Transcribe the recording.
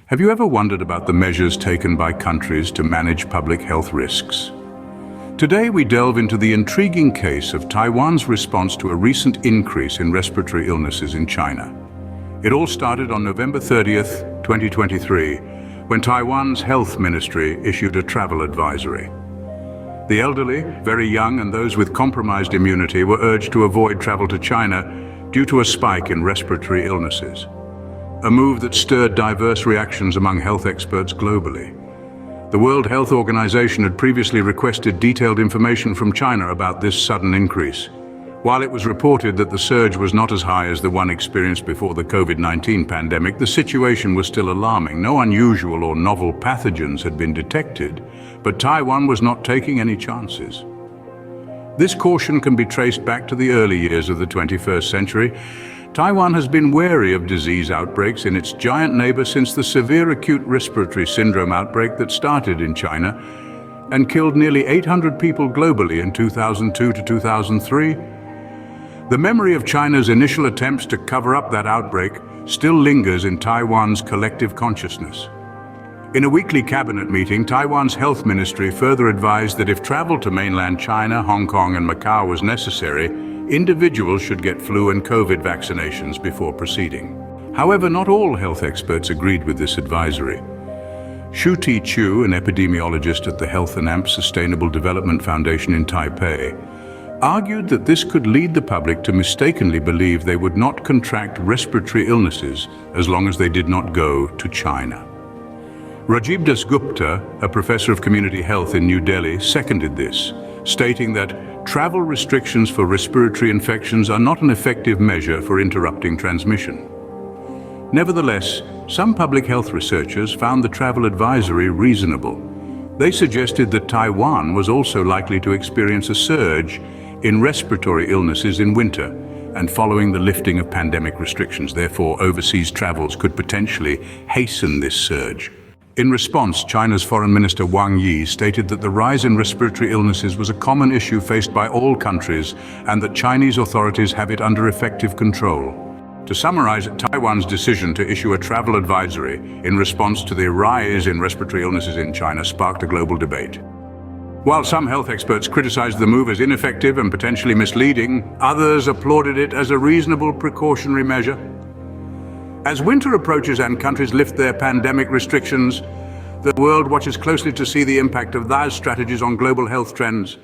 Have you ever wondered about the measures taken by countries to manage public health risks? Today we delve into the intriguing case of Taiwan's response to a recent increase in respiratory illnesses in China. It all started on November 30th, 2023, when Taiwan's health ministry issued a travel advisory. The elderly, very young, and those with compromised immunity were urged to avoid travel to China due to a spike in respiratory illnesses. A move that stirred diverse reactions among health experts globally. The World Health Organization had previously requested detailed information from China about this sudden increase. While it was reported that the surge was not as high as the one experienced before the COVID-19 pandemic, the situation was still alarming. No unusual or novel pathogens had been detected, but Taiwan was not taking any chances. This caution can be traced back to the early years of the 21st century. Taiwan has been wary of disease outbreaks in its giant neighbor since the severe acute respiratory syndrome outbreak that started in China and killed nearly 800 people globally in 2002 to 2003. The memory of China's initial attempts to cover up that outbreak still lingers in Taiwan's collective consciousness. In a weekly cabinet meeting, Taiwan's health ministry further advised that if travel to mainland China, Hong Kong and Macau was necessary, individuals should get flu and COVID vaccinations before proceeding. However, not all health experts agreed with this advisory. Shu Chu, an epidemiologist at the Health and Amp Sustainable Development Foundation in Taipei, argued that this could lead the public to mistakenly believe they would not contract respiratory illnesses as long as they did not go to China. Rajiv Dasgupta, a professor of community health in New Delhi, seconded this, stating that travel restrictions for respiratory infections are not an effective measure for interrupting transmission. Nevertheless, some public health researchers found the travel advisory reasonable. They suggested that Taiwan was also likely to experience a surge in respiratory illnesses in winter, and following the lifting of pandemic restrictions, therefore overseas travels could potentially hasten this surge. In response, China's Foreign Minister Wang Yi stated that the rise in respiratory illnesses was a common issue faced by all countries and that Chinese authorities have it under effective control. To summarize, Taiwan's decision to issue a travel advisory in response to the rise in respiratory illnesses in China sparked a global debate. While some health experts criticized the move as ineffective and potentially misleading, others applauded it as a reasonable precautionary measure. As winter approaches and countries lift their pandemic restrictions, the world watches closely to see the impact of those strategies on global health trends.